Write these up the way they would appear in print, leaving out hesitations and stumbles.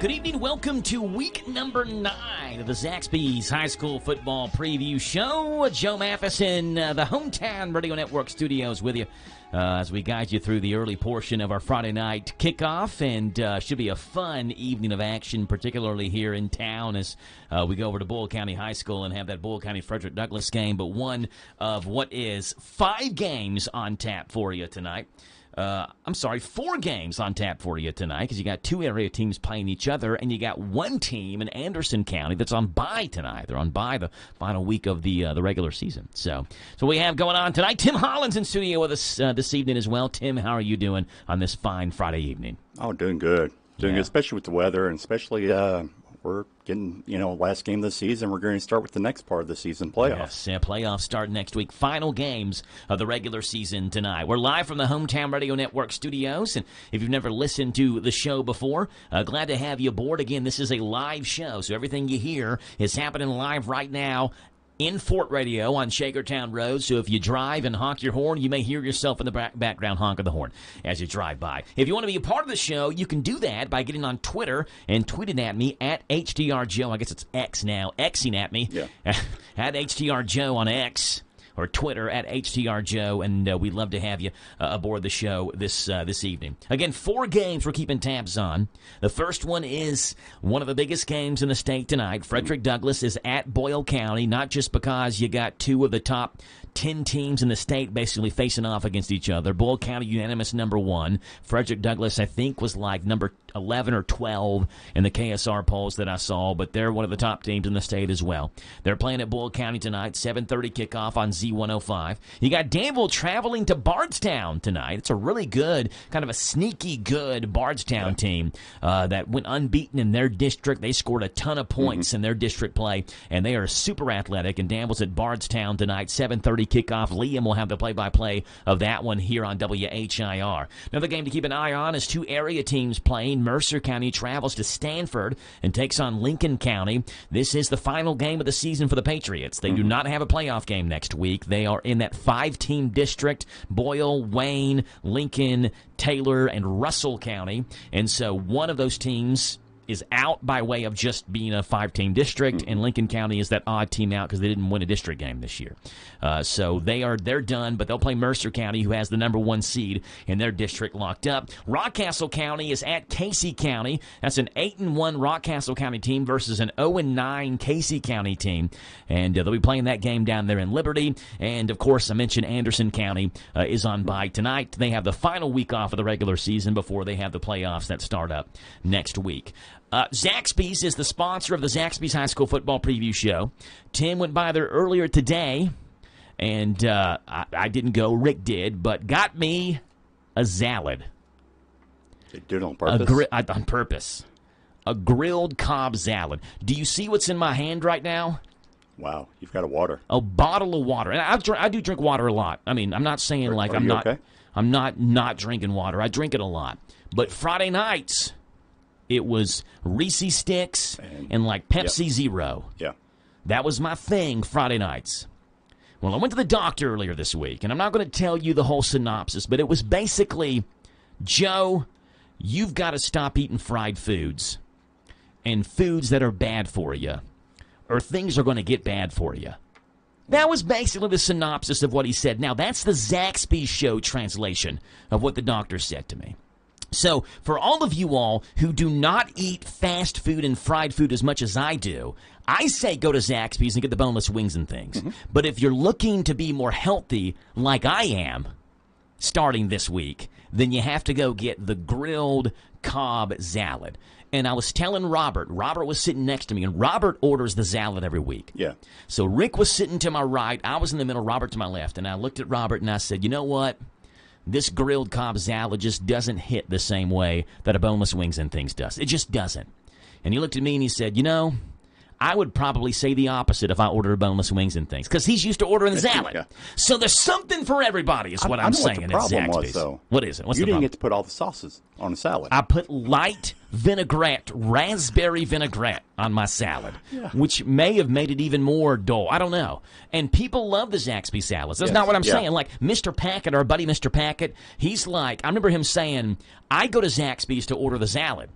Good evening. Welcome to week number 9 of the ZAXBY'S High School Football Preview Show. Joe Matheson, the Hometown Radio Network studios with you as we guide you through the early portion of our Friday night kickoff. And should be a fun evening of action, particularly here in town as we go over to Boyle County High School and have that Boyle County Frederick Douglass game. But one of what is 5 games on tap for you tonight. 4 games on tap for you tonight because you got 2 area teams playing each other, and you got 1 team in Anderson County that's on bye tonight. They're on bye the final week of the regular season. So we have going on tonight. Tim Holland's in studio with us this evening as well. Tim, how are you doing on this fine Friday evening? Oh, doing good. Doing good, especially with the weather, and especially we're getting, last game of the season. We're going to start with the next part of the season, playoffs. Yes, playoffs start next week. Final games of the regular season tonight. We're live from the Hometown Radio Network studios, and if you've never listened to the show before, glad to have you aboard. Again, this is a live show, so everything you hear is happening live right now in Fort Radio on Shakertown Road. So if you drive and honk your horn, you may hear yourself in the background honk of the horn as you drive by. If you want to be a part of the show, you can do that by getting on Twitter and tweeting at me at HTRJoe. I guess it's X now. Xing at me. Yeah. At HTRJoe on X. Or Twitter at HTRJoe, and we'd love to have you aboard the show this evening. Again, 4 games we're keeping tabs on. The first one is one of the biggest games in the state tonight. Frederick Douglass is at Boyle County, not just because you got 2 of the top 10 teams in the state basically facing off against each other. Boyle County unanimous number 1. Frederick Douglass, I think, was like number 11 or 12 in the KSR polls that I saw, but they're one of the top teams in the state as well. They're playing at Boyle County tonight, 7:30 kickoff on Z105. You got Danville traveling to Bardstown tonight. It's a really good, kind of a sneaky good Bardstown team that went unbeaten in their district. They scored a ton of points in their district play, and they are super athletic, and Danville's at Bardstown tonight, 7:30 kickoff. Liam will have the play-by-play of that one here on WHIR. Another game to keep an eye on is 2 area teams playing. Mercer County travels to Stanford and takes on Lincoln County. This is the final game of the season for the Patriots. They do not have a playoff game next week. They are in that 5-team district: Boyle, Wayne, Lincoln, Taylor, and Russell County. And so one of those teams is out by way of just being a 5-team district, and Lincoln County is that odd team out because they didn't win a district game this year. So they're done, but they'll play Mercer County, who has the number 1 seed in their district locked up. Rockcastle County is at Casey County. That's an 8-1 Rockcastle County team versus an 0-9 Casey County team, and they'll be playing that game down there in Liberty. And of course, I mentioned Anderson County is on bye tonight. They have the final week off of the regular season before they have the playoffs that start up next week. ZAXBY'S is the sponsor of the ZAXBY'S High School Football Preview Show. Tim went by there earlier today, and I didn't go. Rick did, but got me a salad. They did it on purpose? On purpose. A grilled Cobb salad. Do you see what's in my hand right now? Wow, you've got a water. A bottle of water. And I do drink water a lot. I mean, I'm not saying like I'm not. Okay? I'm not drinking water. I drink it a lot. But Friday nights, it was Reese's Sticks and like Pepsi Zero. Yeah. That was my thing Friday nights. Well, I went to the doctor earlier this week, and I'm not going to tell you the whole synopsis, but it was basically, Joe, you've got to stop eating fried foods and foods that are bad for you, or things are going to get bad for you. That was basically the synopsis of what he said. Now, that's the ZAXBY'S show translation of what the doctor said to me. So, for all of you all who do not eat fast food and fried food as much as I do, I say go to ZAXBY'S and get the boneless wings and things. But if you're looking to be more healthy, like I am, starting this week, then you have to go get the grilled Cobb salad. And I was telling Robert was sitting next to me, and Robert orders the salad every week. Yeah. So Rick was sitting to my right, I was in the middle, Robert to my left, and I looked at Robert and I said, you know what? This grilled Cobb salad just doesn't hit the same way that a boneless wings and things does. It just doesn't. And he looked at me and he said, you know, I would probably say the opposite if I ordered boneless wings and things, because he's used to ordering the salad. Yeah. So there's something for everybody is what I'm saying at ZAXBY'S. What is it? What's you the didn't problem? get to put all the sauces on a salad. I put light vinaigrette, raspberry vinaigrette on my salad, which may have made it even more dull. I don't know. And people love the ZAXBY'S salads. That's not what I'm saying. Like Mr. Packett, our buddy Mr. Packett, he's like, I remember him saying, I go to ZAXBY'S to order the salad.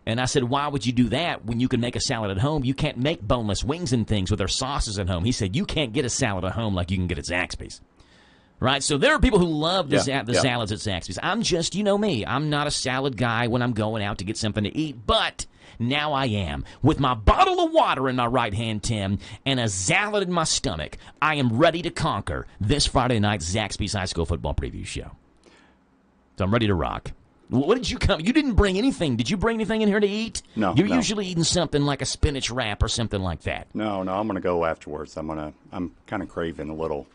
And I said, why would you do that when you can make a salad at home? You can't make boneless wings and things with their sauces at home. He said, you can't get a salad at home like you can get at ZAXBY'S. Right? So there are people who love the salads at ZAXBY'S. I'm just, you know me, I'm not a salad guy when I'm going out to get something to eat, but now I am. With my bottle of water in my right hand, Tim, and a salad in my stomach, I am ready to conquer this Friday night ZAXBY'S High School Football Preview Show. So I'm ready to rock. What did you come? You didn't bring anything. Did you bring anything in here to eat? No. You're usually eating something like a spinach wrap or something like that. No, I'm going to go afterwards. I'm kind of craving a little,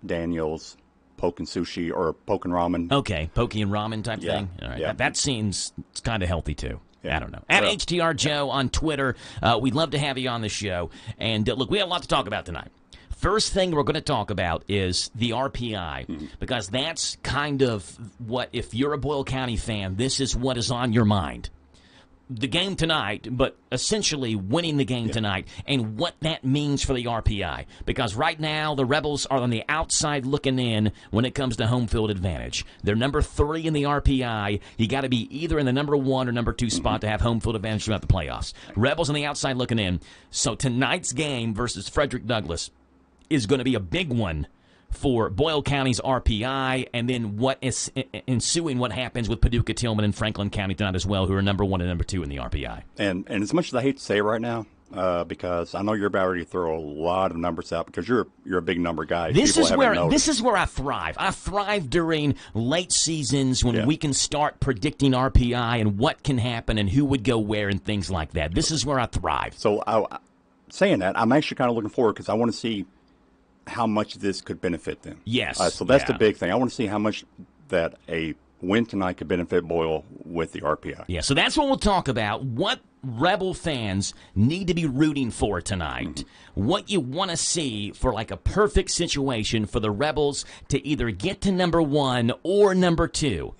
Daniel's poke and sushi or poke and ramen. Okay, poke and ramen type thing. All right, that seems kind of healthy too. I don't know. At HTR Joe on Twitter, we'd love to have you on the show. And look, we have a lot to talk about tonight. First thing we're going to talk about is the RPI, because that's kind of what, if you're a Boyle County fan, this is what is on your mind. The game tonight, but essentially winning the game tonight, and what that means for the RPI. Because right now, the Rebels are on the outside looking in when it comes to home field advantage. They're number 3 in the RPI. You got to be either in the number 1 or number 2 spot to have home field advantage throughout the playoffs. Rebels on the outside looking in. So tonight's game versus Frederick Douglass is going to be a big one for Boyle County's RPI, and then what is ensuing, what happens with Paducah, Tillman, and Franklin County tonight as well, who are number 1 and number 2 in the RPI. And as much as I hate to say it right now, because I know you're about ready to throw a lot of numbers out because you're a big number guy. This is where I thrive. I thrive during late seasons when we can start predicting RPI and what can happen and who would go where and things like that. This is where I thrive. So saying that, I'm actually kind of looking forward because I want to see how much this could benefit them. Yes. So that's the big thing. I want to see how much that a win tonight could benefit Boyle with the RPI. Yeah, so that's what we'll talk about. What Rebel fans need to be rooting for tonight. What you want to see for like a perfect situation for the Rebels to either get to number 1 or number 2.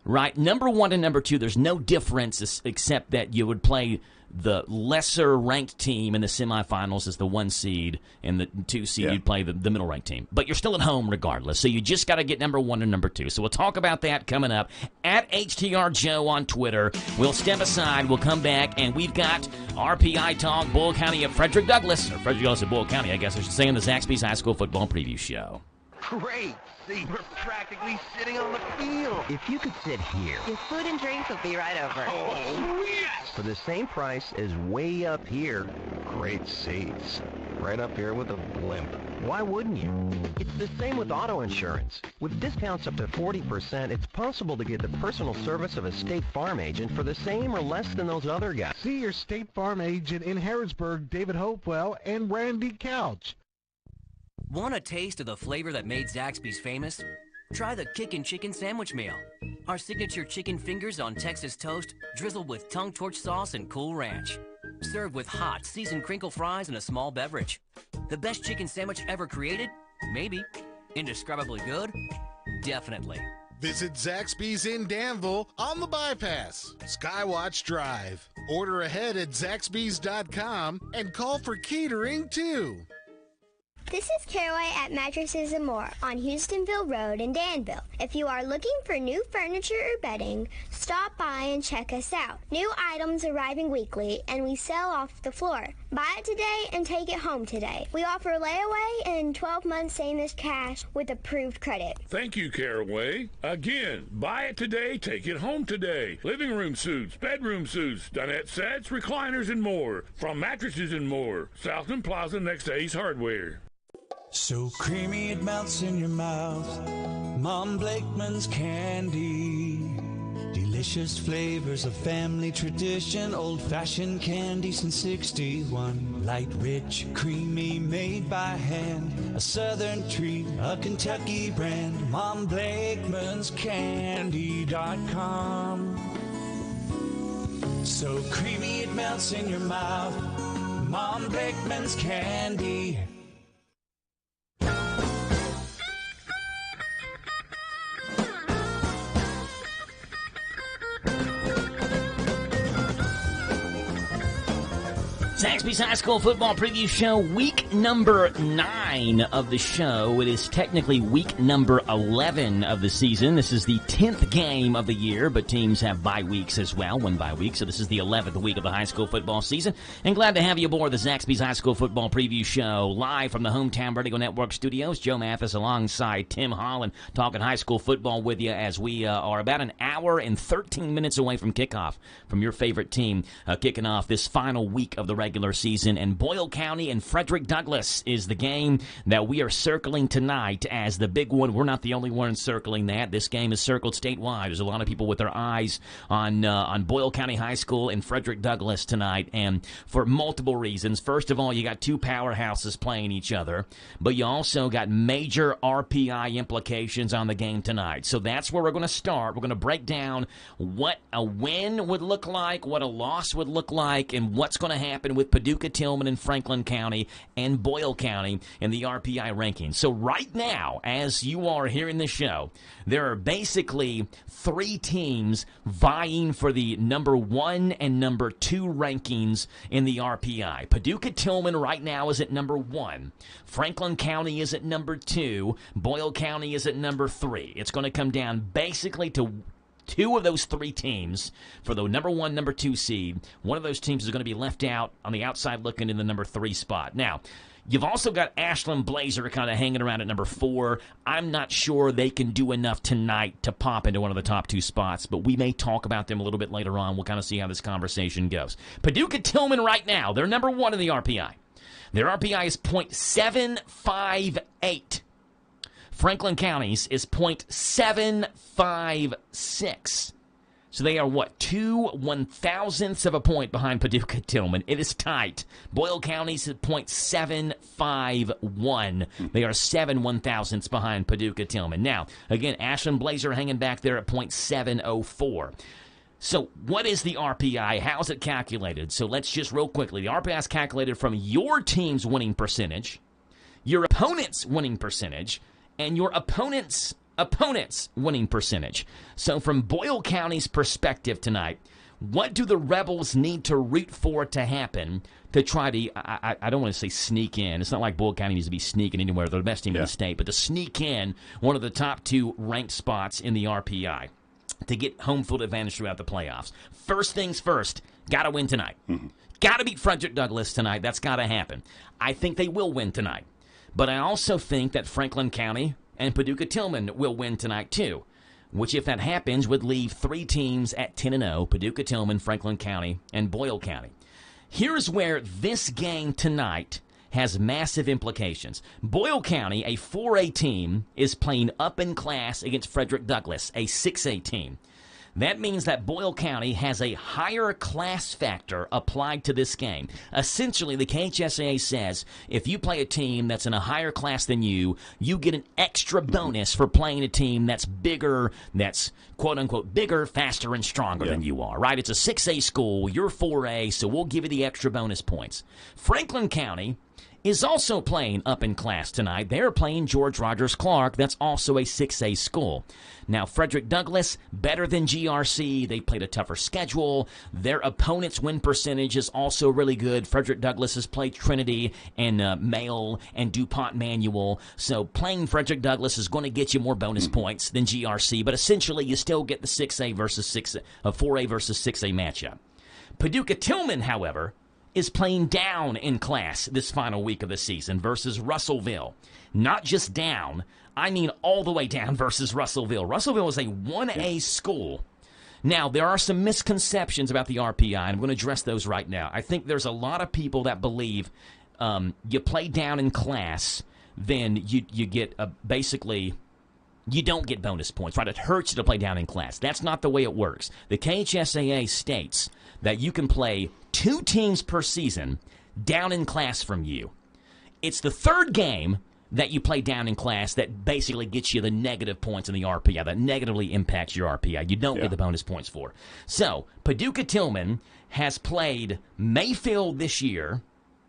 Right? Number 1 and number 2, there's no difference except that you would play the lesser-ranked team in the semifinals as the 1 seed, and the 2 seed you'd play the middle-ranked team. But you're still at home regardless, so you just got to get number 1 and number 2. So we'll talk about that coming up at HTR Joe on Twitter. We'll step aside, we'll come back, and we've got RPI talk, Boyle County at Frederick Douglass, or Frederick Douglass at Boyle County, I guess I should say, in the ZAXBY'S High School Football Preview Show. Great. See, we're practically sitting on the field. If you could sit here. Your food and drinks will be right over. Oh, yes! For the same price as way up here. Great seats. Right up here with a blimp. Why wouldn't you? It's the same with auto insurance. With discounts up to 40%, it's possible to get the personal service of a State Farm agent for the same or less than those other guys. See your State Farm agent in Harrisburg, David Hopewell, and Randy Couch. Want a taste of the flavor that made ZAXBY'S famous? Try the Kickin' Chicken Sandwich Meal. Our signature chicken fingers on Texas toast, drizzled with tongue torch sauce and Cool Ranch. Served with hot, seasoned crinkle fries and a small beverage. The best chicken sandwich ever created? Maybe. Indescribably good? Definitely. Visit ZAXBY'S in Danville on the Bypass, Skywatch Drive. Order ahead at ZAXBY'S.com and call for catering too. This is Caraway at Mattresses and More on Houstonville Road in Danville. If you are looking for new furniture or bedding, stop by and check us out. New items arriving weekly, and we sell off the floor. Buy it today and take it home today. We offer layaway and 12 months same as cash with approved credit. Thank you, Caraway. Again, buy it today, take it home today. Living room suits, bedroom suits, dinette sets, recliners, and more. From Mattresses and More, Southland Plaza next to Ace Hardware. So creamy it melts in your mouth. Mom Blakeman's candy. Delicious flavors of family tradition. Old-fashioned candy since 61. Light, rich, creamy, made by hand. A southern treat, a Kentucky brand. Mom Blakeman's Candy.com. So creamy it melts in your mouth. Mom Blakeman's Candy. ZAXBY'S High School Football Preview Show, week number 9. 9 of the show. It is technically week number 11 of the season. This is the 10th game of the year, but teams have bye weeks as well, one bye week. So this is the 11th week of the high school football season. And glad to have you aboard the ZAXBY'S High School Football Preview Show, live from the Hometown Radio Network studios. Joe Mathis alongside Tim Holland, talking high school football with you as we are about an hour and 13 minutes away from kickoff from your favorite team, kicking off this final week of the regular season. And Boyle County and Frederick Douglass is the game that we are circling tonight as the big one. We're not the only ones circling that. This game is circled statewide. There's a lot of people with their eyes on Boyle County High School and Frederick Douglass tonight, and for multiple reasons. First of all, you got two powerhouses playing each other, but you also got major RPI implications on the game tonight. So that's where we're going to start. We're going to break down what a win would look like, what a loss would look like, and what's going to happen with Paducah, Tillman, and Franklin County and Boyle County in the RPI rankings. So right now, as you are hearing the show, there are basically three teams vying for the number 1 and number 2 rankings in the RPI. Paducah Tillman right now is at number 1. Franklin County is at number 2. Boyle County is at number 3. It's going to come down basically to two of those three teams for the number 1, number 2 seed. One of those teams is going to be left out on the outside looking in the number 3 spot. Now, you've also got Ashland Blazer kind of hanging around at number 4. I'm not sure they can do enough tonight to pop into one of the top 2 spots, but we may talk about them a little bit later on. We'll kind of see how this conversation goes. Paducah Tillman right now, they're number 1 in the RPI. Their RPI is .758. Franklin County's is .756. So they are, 2 1/1000ths of a point behind Paducah Tillman. It is tight. Boyle County's at .751. They are 7 1/1000ths behind Paducah Tillman. Now, again, Ashland Blazer hanging back there at .704. So what is the RPI? How is it calculated? So let's just real quickly. The RPI is calculated from your team's winning percentage, your opponent's winning percentage, and your opponent's winning percentage. So from Boyle County's perspective tonight, what do the Rebels need to root for to happen to try to, I don't want to say sneak in. It's not like Boyle County needs to be sneaking anywhere. They're the best team in the state. But to sneak in one of the top 2 ranked spots in the RPI to get home field advantage throughout the playoffs. First things first, got to win tonight. Got to beat Frederick Douglass tonight. That's got to happen. I think they will win tonight. But I also think that Franklin County and Paducah Tillman will win tonight too, which if that happens would leave 3 teams at 10-0, Paducah Tillman, Franklin County, and Boyle County. Here's where this game tonight has massive implications. Boyle County, a 4A team, is playing up in class against Frederick Douglass, a 6A team. That means that Boyle County has a higher class factor applied to this game. Essentially, the KHSAA says if you play a team that's in a higher class than you, you get an extra bonus for playing a team that's bigger, that's quote-unquote bigger, faster, and stronger than you are, right? It's a 6A school, you're 4A, so we'll give you the extra bonus points. Franklin County is also playing up in class tonight. They're playing George Rogers Clark. That's also a 6A school. Now, Frederick Douglass, better than GRC. They played a tougher schedule. Their opponent's win percentage is also really good. Frederick Douglass has played Trinity and Mail and DuPont Manual. So playing Frederick Douglass is going to get you more bonus points than GRC, but essentially you still get the 4A versus 6A matchup. Paducah Tillman, however, is playing down in class this final week of the season versus Russellville. Not just down, I mean all the way down versus Russellville. Russellville is a 1A school. Now, there are some misconceptions about the RPI, and I'm going to address those right now. I think there's a lot of people that believe you play down in class, then you get basically you don't get bonus points, right? It hurts you to play down in class. That's not the way it works. The KHSAA states that you can play 2 teams per season down in class from you. It's the 3rd game that you play down in class that basically gets you the negative points in the RPI, that negatively impacts your RPI. You don't get the bonus points for. So, Paducah Tillman has played Mayfield this year,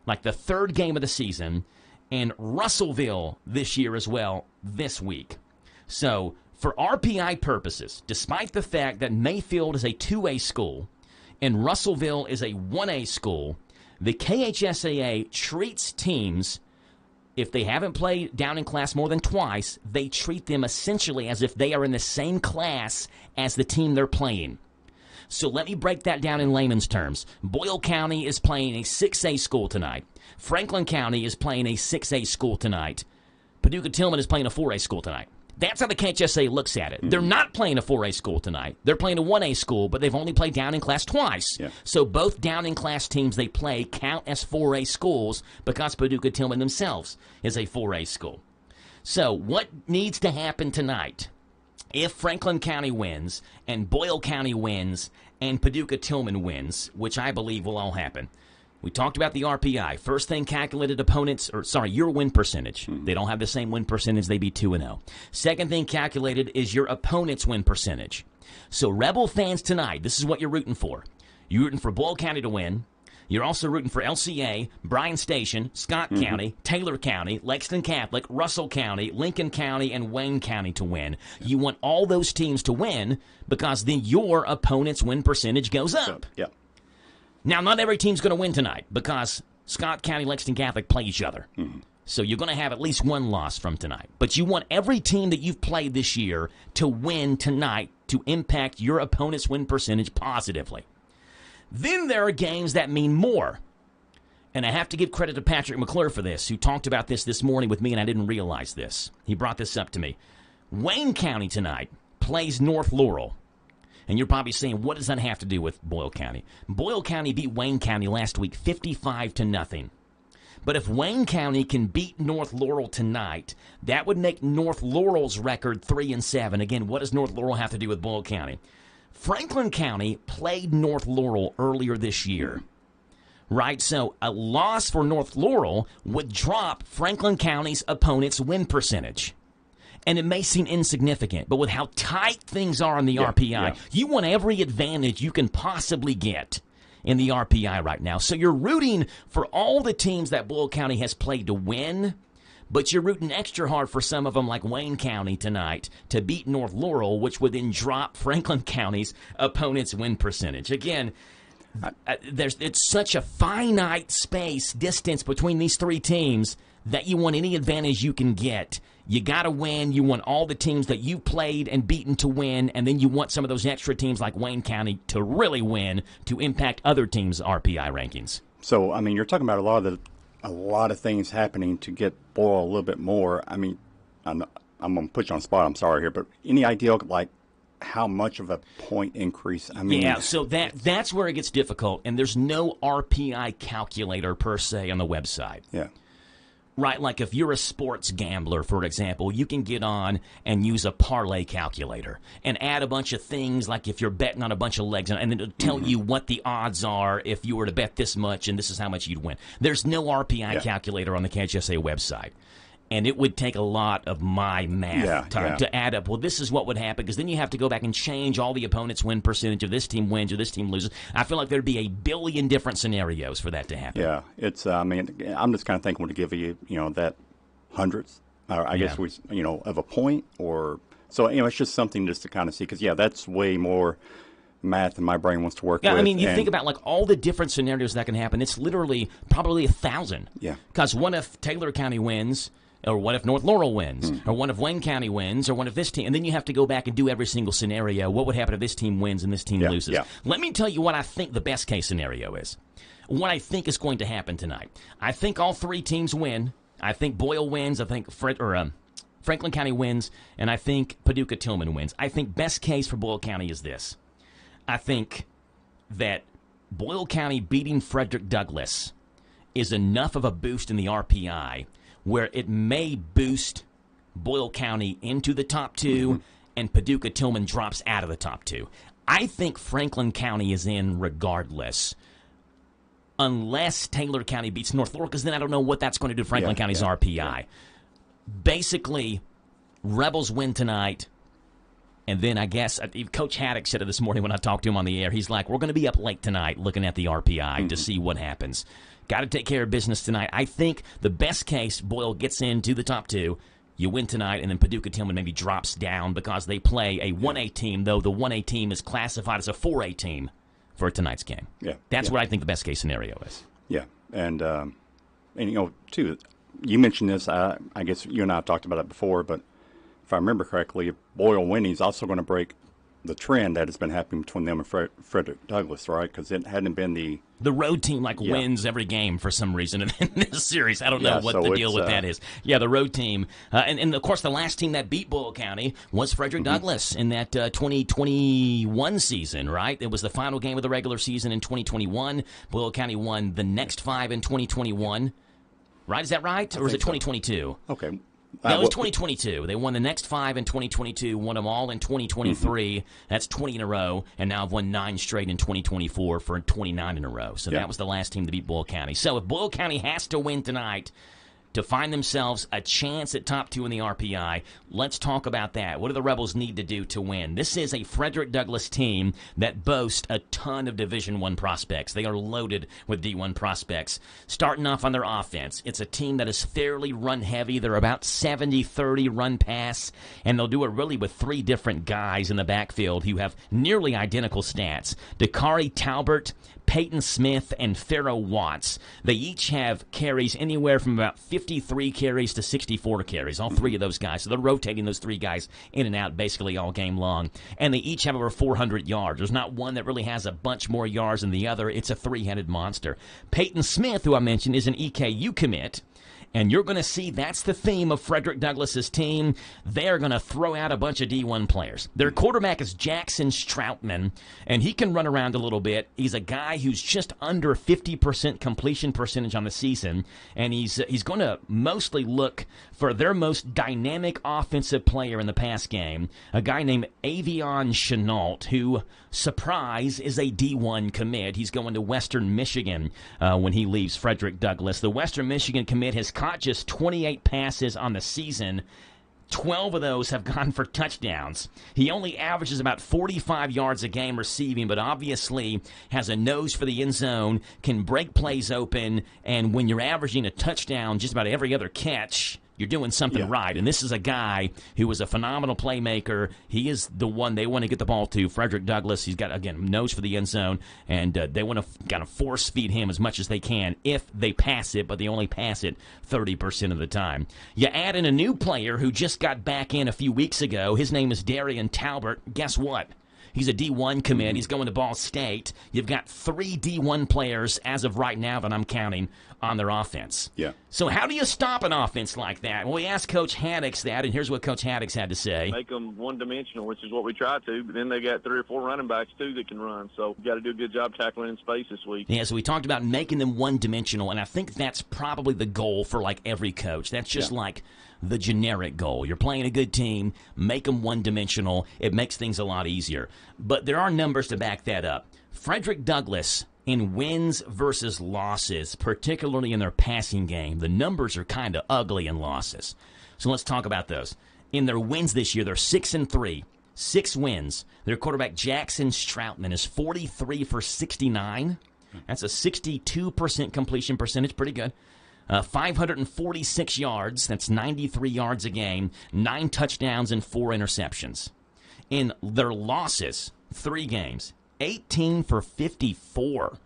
like the 3rd game of the season, and Russellville this year as well, this week. So, for RPI purposes, despite the fact that Mayfield is a 2A school and Russellville is a 1A school, the KHSAA treats teams if they haven't played down in class more than twice, they treat them essentially as if they are in the same class as the team they're playing. So let me break that down in layman's terms. Boyle County is playing a 6A school tonight. Franklin County is playing a 6A school tonight. Paducah-Tillman is playing a 4A school tonight. That's how the KHSA looks at it. They're not playing a 4A school tonight. They're playing a 1A school, but they've only played down in class twice. Yeah. So both down in class teams they play count as 4A schools because Paducah-Tillman themselves is a 4A school. So what needs to happen tonight? If Franklin County wins and Boyle County wins and Paducah-Tillman wins, which I believe will all happen. We talked about the RPI. First thing calculated your win percentage. They don't have the same win percentage. They be 2-0. Second thing calculated is your opponent's win percentage. So Rebel fans tonight, this is what you're rooting for. You're rooting for Boyle County to win. You're also rooting for LCA, Bryan Station, Scott County, Taylor County, Lexington Catholic, Russell County, Lincoln County, and Wayne County to win. You want all those teams to win because then your opponent's win percentage goes up. Yeah. Now, not every team's going to win tonight because Scott County, Lexington Catholic play each other. So you're going to have at least one loss from tonight. But you want every team that you've played this year to win tonight to impact your opponent's win percentage positively. Then there are games that mean more. And I have to give credit to Patrick McClure for this, who talked about this morning with me, and I didn't realize this. He brought this up to me. Wayne County tonight plays North Laurel. And you're probably saying, what does that have to do with Boyle County? Boyle County beat Wayne County last week 55-0. But if Wayne County can beat North Laurel tonight, that would make North Laurel's record 3-7. Again, what does North Laurel have to do with Boyle County? Franklin County played North Laurel earlier this year. Right, so a loss for North Laurel would drop Franklin County's opponent's win percentage. And it may seem insignificant, but with how tight things are in the RPI, you want every advantage you can possibly get in the RPI right now. So you're rooting for all the teams that Boyle County has played to win, but you're rooting extra hard for some of them like Wayne County tonight to beat North Laurel, which would then drop Franklin County's opponent's win percentage. Again, it's such a finite distance between these three teams that you want any advantage you can get. You got to win. You want all the teams that you've played and beaten to win, and then you want some of those extra teams like Wayne County to really win to impact other teams' RPI rankings. So, I mean, you're talking about a lot of things happening to get Boyle a little bit more. I mean, I'm going to put you on the spot. I'm sorry here, but any idea like how much of a point increase? I mean, yeah. So that's where it gets difficult, and there's no RPI calculator per se on the website. Yeah. Right, like if you're a sports gambler, for example, you can get on and use a parlay calculator and add a bunch of things, like if you're betting on a bunch of legs, and then it'll tell you what the odds are if you were to bet this much, and this is how much you'd win. There's no RPI calculator on the KHSA website. And it would take a lot of my math time to add up. Well, this is what would happen, because then you have to go back and change all the opponent's win percentage of this team wins or this team loses. I feel like there'd be a billion different scenarios for that to happen. Yeah, it's. I mean, I'm just kind of thinking to give you, that hundreds, I guess of a point, or so. It's just something just to kind of see, because that's way more math than my brain wants to work with. I mean, you think about like all the different scenarios that can happen. It's literally probably 1,000. Yeah. Because what if Taylor County wins? Or what if North Laurel wins? Or what if Wayne County wins? Or what if this team? And then you have to go back and do every single scenario. What would happen if this team wins and this team loses? Yeah. Let me tell you what I think the best case scenario is. What I think is going to happen tonight. I think all three teams win. I think Boyle wins. I think Franklin County wins. And I think Paducah-Tillman wins. I think best case for Boyle County is this. I think that Boyle County beating Frederick Douglass is enough of a boost in the RPI where it may boost Boyle County into the top two, and Paducah-Tillman drops out of the top two. I think Franklin County is in regardless, unless Taylor County beats North Laurel, because then I don't know what that's going to do to Franklin County's RPI. Yeah. Basically, Rebels win tonight, and then I guess Coach Haddock said it this morning when I talked to him on the air. He's like, we're going to be up late tonight looking at the RPI to see what happens. Got to take care of business tonight. I think the best case, Boyle gets into the top two. You win tonight, and then Paducah-Tillman maybe drops down because they play a 1A team, though the 1A team is classified as a 4A team for tonight's game. Yeah. That's what I think the best case scenario is. Yeah. And too, you mentioned this. I guess you and I have talked about it before, but if I remember correctly, Boyle winning is also going to break the trend that has been happening between them and Frederick Douglass, right? Because it hadn't been the road team wins every game for some reason in this series. I don't know what the deal with that is. Yeah, the road team. And of course, the last team that beat Boyle County was Frederick Douglass in that 2021 season, right? It was the final game of the regular season in 2021. Boyle County won the next 5 in 2021. Right? Is that right? Or is it 2022? Okay. No, it was 2022. They won the next 5 in 2022, won them all in 2023. That's 20 in a row, and now have won 9 straight in 2024 for 29 in a row. So that was the last team to beat Boyle County. So if Boyle County has to win tonight to find themselves a chance at top 2 in the RPI, let's talk about that. What do the Rebels need to do to win? This is a Frederick Douglass team that boasts a ton of Division I prospects. They are loaded with D1 prospects. Starting off on their offense, it's a team that is fairly run-heavy. They're about 70-30 run-pass, and they'll do it really with 3 different guys in the backfield who have nearly identical stats. Dakari Talbert, Peyton Smith, and Pharaoh Watts. They each have carries anywhere from about 53 carries to 64 carries, all 3 of those guys. So they're rotating those 3 guys in and out basically all game long. And they each have over 400 yards. There's not one that really has a bunch more yards than the other. It's a 3-headed monster. Peyton Smith, who I mentioned, is an EKU commit. And you're going to see that's the theme of Frederick Douglass's team. They're going to throw out a bunch of D1 players. Their quarterback is Jackson Stroutman, and he can run around a little bit. He's a guy who's just under 50% completion percentage on the season, and he's going to mostly look for their most dynamic offensive player in the pass game, a guy named Avion Chenault, who, surprise, is a D1 commit. He's going to Western Michigan when he leaves Frederick Douglass. The Western Michigan commit has caught just 28 passes on the season. 12 of those have gone for touchdowns. He only averages about 45 yards a game receiving, but obviously has a nose for the end zone, can break plays open, and when you're averaging a touchdown just about every other catch, you're doing something right. And this is a guy who was a phenomenal playmaker. He is the one they want to get the ball to, Frederick Douglass. He's got, again, nose for the end zone, and they want to kind of force feed him as much as they can if they pass it, but they only pass it 30% of the time. You add in a new player who just got back in a few weeks ago. His name is Darian Talbert. Guess what? He's a D1 commit. He's going to Ball State. You've got 3 D1 players as of right now that I'm counting on their offense. Yeah. So how do you stop an offense like that? Well, we asked Coach Haddix that, and here's what Coach Haddix had to say. Make them one-dimensional, which is what we try to, but then they got 3 or 4 running backs, too, that can run. So you got to do a good job tackling in space this week. Yeah, so we talked about making them one-dimensional, and I think that's probably the goal for, like, every coach. That's just like the generic goal. You're playing a good team, make them one-dimensional. It makes things a lot easier. But there are numbers to back that up. Frederick Douglass, in wins versus losses, particularly in their passing game, the numbers are kind of ugly in losses. So let's talk about those. In their wins this year, they're 6-3. 6 wins. Their quarterback, Jackson Stroutman, is 43 for 69. That's a 62% completion percentage. Pretty good. 546 yards. That's 93 yards a game. 9 touchdowns and 4 interceptions. In their losses, 3 games, 18 for 54.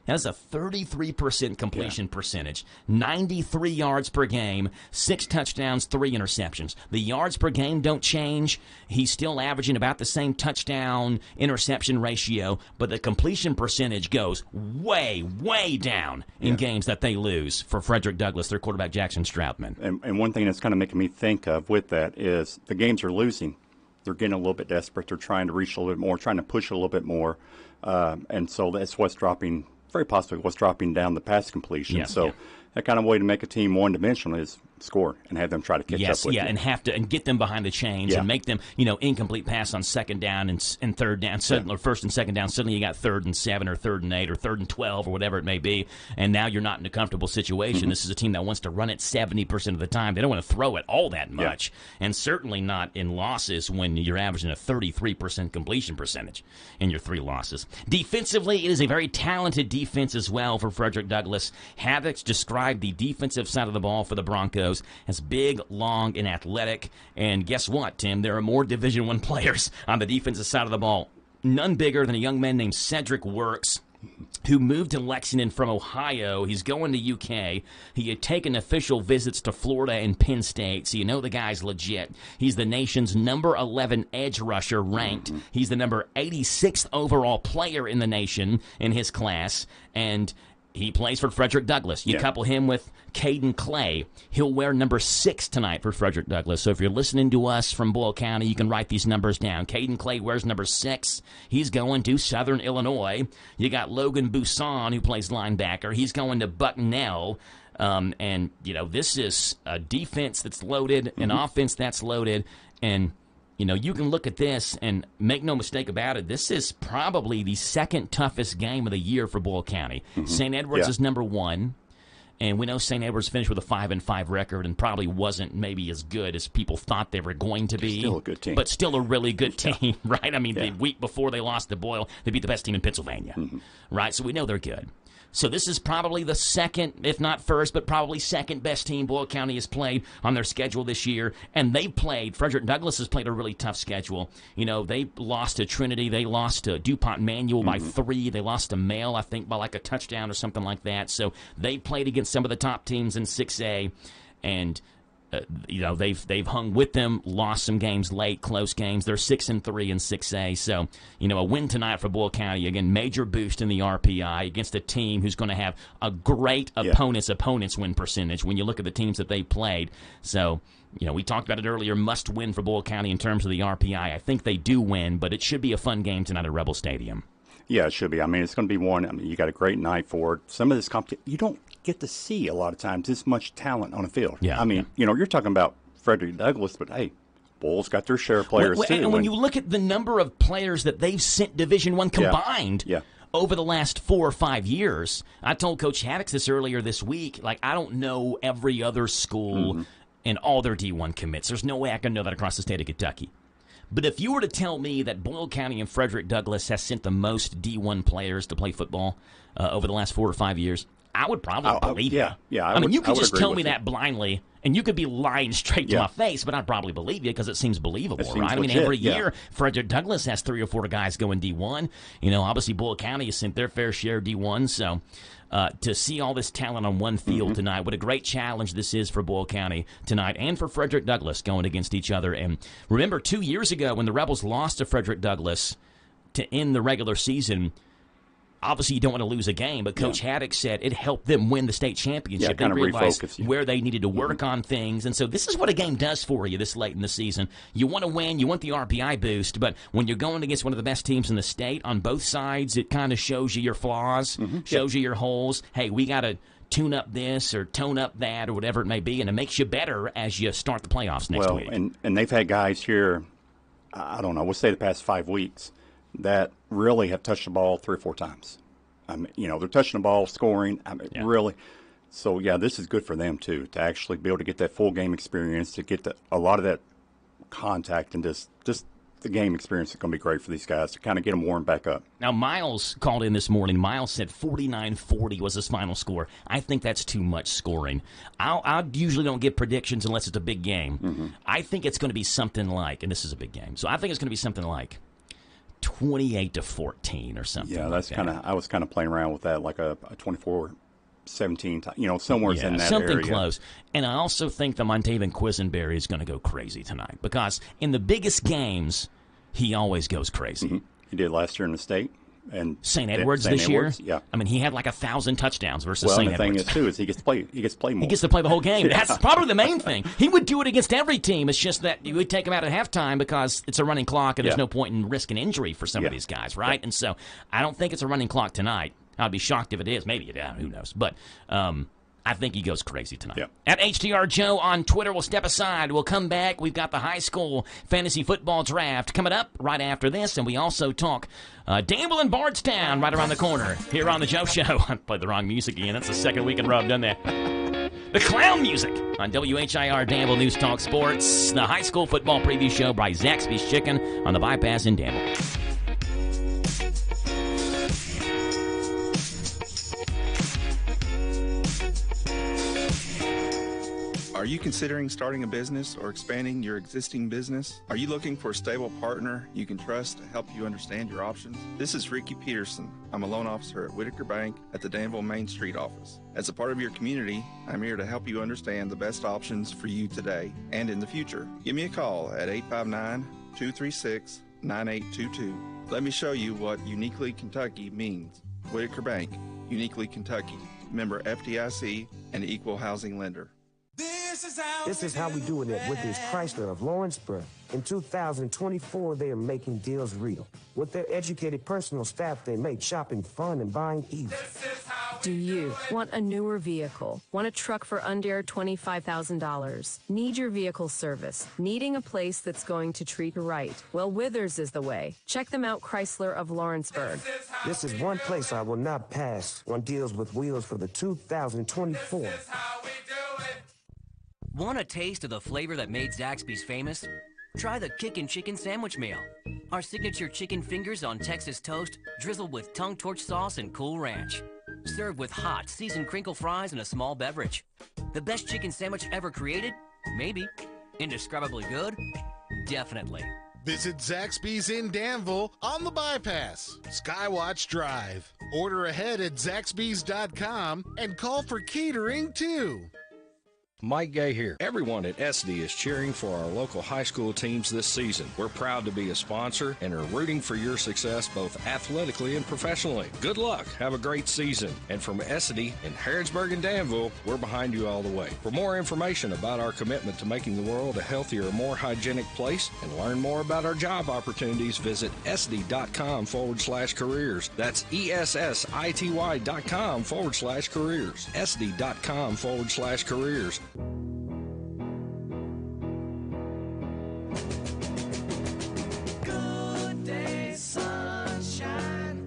That's a 33% completion percentage, 93 yards per game, 6 touchdowns, 3 interceptions. The yards per game don't change. He's still averaging about the same touchdown-interception ratio, but the completion percentage goes way, way down in games that they lose for Frederick Douglass, their quarterback, Jackson Stroutman. And one thing that's kind of making me think of with that is the games are losing. They're getting a little bit desperate. They're trying to reach a little bit more, trying to push a little bit more. And so that's what's dropping, very possibly what's dropping down the pass completion. That kind of way to make a team one-dimensional is score and have them try to catch up with you. and get them behind the chains and make them, incomplete pass on second down and third down, or first and second down. Suddenly you got 3rd and 7 or 3rd and 8 or 3rd and 12 or whatever it may be, and now you're not in a comfortable situation. This is a team that wants to run it 70% of the time. They don't want to throw it all that much, and certainly not in losses when you're averaging a 33% completion percentage in your 3 losses. Defensively, it is a very talented defense as well for Frederick Douglass. Haddix described the defensive side of the ball for the Broncos as big, long, and athletic. And guess what, Tim? There are more Division I players on the defensive side of the ball. None bigger than a young man named Cedric Works. who moved to Lexington from Ohio. He's going to UK. He had taken official visits to Florida and Penn State, so you know the guy's legit. He's the nation's number 11 edge rusher ranked. He's the number 86th overall player in the nation in his class, and he plays for Frederick Douglass. You couple him with Caden Clay. He'll wear number 6 tonight for Frederick Douglass. So if you're listening to us from Boyle County, you can write these numbers down. Caden Clay wears number 6. He's going to Southern Illinois. You got Logan Buisson, who plays linebacker. He's going to Bucknell. And, you know, this is a defense that's loaded, an offense that's loaded, and you know, you can look at this and make no mistake about it. This is probably the second toughest game of the year for Boyle County. St. Edwards is number 1, and we know St. Edwards finished with a 5-5 record and probably wasn't maybe as good as people thought they were going to be. Still a good team. But still a really good team, right? I mean, the week before they lost to Boyle, they beat the best team in Pennsylvania, right? So we know they're good. So this is probably the second, if not first, but probably second best team Boyle County has played on their schedule this year. And they played, Frederick Douglass has played a really tough schedule. You know, they lost to Trinity. They lost to DuPont Manual by 3. They lost to Mail, I think, by like a touchdown or something like that. So they played against some of the top teams in 6A. And you know, they've hung with them, lost some games late, close games. They're 6-3 in 6A. So, you know, a win tonight for Boyle County. Again, major boost in the RPI against a team who's going to have a great opponent's win percentage when you look at the teams that they played. So, you know, we talked about it earlier, must win for Boyle County in terms of the RPI. I think they do win, but it should be a fun game tonight at Rebel Stadium. Yeah, it should be. I mean, it's going to be one. I mean, you got a great night for it. Some of this competition, you don't get to see a lot of times this much talent on the field. Yeah, I mean, you know, you're talking about Frederick Douglass, but hey, Bulls got their share of players too. And when you look at the number of players that they've sent Division I combined over the last 4 or 5 years, I told Coach Haddix this earlier this week. Like, I don't know every other school and all their D1 commits. There's no way I can know that across the state of Kentucky. But if you were to tell me that Boyle County and Frederick Douglass has sent the most D1 players to play football over the last 4 or 5 years, I would probably believe you. Yeah, I mean, you could just tell me that blindly, and you could be lying straight to my face, but I'd probably believe you because it seems believable, right? Legit, I mean, every year, Frederick Douglass has 3 or 4 guys going D1. You know, obviously Boyle County has sent their fair share D1, so to see all this talent on one field tonight, what a great challenge this is for Boyle County tonight and for Frederick Douglass going against each other. And remember, 2 years ago when the Rebels lost to Frederick Douglass to end the regular season, obviously you don't want to lose a game, but Coach Haddix said it helped them win the state championship. They realized where they needed to work on things. And so this is what a game does for you this late in the season. You want to win, you want the RPI boost, but when you're going against one of the best teams in the state on both sides, it kind of shows you your flaws, shows you your holes. Hey, we got to tune up this or tone up that or whatever it may be, and it makes you better as you start the playoffs next week. And they've had guys here, I don't know, we'll say the past 5 weeks, that really have touched the ball 3 or 4 times. I mean, you know, they're touching the ball, scoring. I mean, really. So, yeah, this is good for them, too, to actually be able to get that full game experience, to get a lot of that contact and just the game experience is going to be great for these guys to kind of get them warmed back up. Now, Miles called in this morning. Miles said 49-40 was his final score. I think that's too much scoring. I usually don't give predictions unless it's a big game. I think it's going to be something like, and this is a big game, so I think it's going to be something like 28-14 or something. Yeah, that's kind of. I was kind of playing around with that, like a 24-17. You know, somewhere in that something area. Close. And I also think the Montaven Quisenberry is going to go crazy tonight because in the biggest games, he always goes crazy. He did last year in the state. And St. Edwards this year, I mean, he had like 1,000 touchdowns versus St. Edwards. Well, the thing is, too, is he gets to play more. He gets to play the whole game. That's probably the main thing. He would do it against every team. It's just that you would take him out at halftime because it's a running clock and there's no point in risking injury for some of these guys, right? And so I don't think it's a running clock tonight. I'd be shocked if it is. Maybe it is. Who knows? But I think he goes crazy tonight. At HTR Joe on Twitter, we'll step aside. We'll come back. We've got the high school fantasy football draft coming up right after this, and we also talk Danville and Bardstown right around the corner here on the Joe Show. I played the wrong music again. That's the second week in a row I've done that. The clown music on WHIR Danville News Talk Sports, the high school football preview show by ZAXBY'S Chicken on the Bypass in Danville. Are you considering starting a business or expanding your existing business? Are you looking for a stable partner you can trust to help you understand your options? This is Ricky Peterson. I'm a loan officer at Whitaker Bank at the Danville Main Street office. As a part of your community, I'm here to help you understand the best options for you today and in the future. Give me a call at 859-236-9822. Let me show you what Uniquely Kentucky means. Whitaker Bank, Uniquely Kentucky, member FDIC, and equal housing lender. This is how we do it at Withers Chrysler of Lawrenceburg. In 2024, they are making deals real. With their educated personal staff, they make shopping fun and buying easy. Do you want a newer vehicle? Want a truck for under $25,000? Need your vehicle service? Needing a place that's going to treat you right? Well, Withers is the way. Check them out, Chrysler of Lawrenceburg. This is one place I will not pass on deals with wheels for the 2024. Want a taste of the flavor that made ZAXBY'S famous? Try the Kickin' Chicken Sandwich Meal. Our signature chicken fingers on Texas toast, drizzled with tongue torch sauce and Cool Ranch. Served with hot, seasoned crinkle fries and a small beverage. The best chicken sandwich ever created? Maybe. Indescribably good? Definitely. Visit ZAXBY'S in Danville on the Bypass, Skywatch Drive. Order ahead at ZAXBY'S.com and call for catering too. Mike Gay here. Everyone at SD is cheering for our local high school teams this season. We're proud to be a sponsor and are rooting for your success both athletically and professionally. Good luck. Have a great season. And from SD in Harrodsburg and Danville, we're behind you all the way. For more information about our commitment to making the world a healthier, more hygienic place and learn more about our job opportunities, visit sd.com/careers. That's ESSITY.com/careers. sd.com/careers. Good day, sunshine.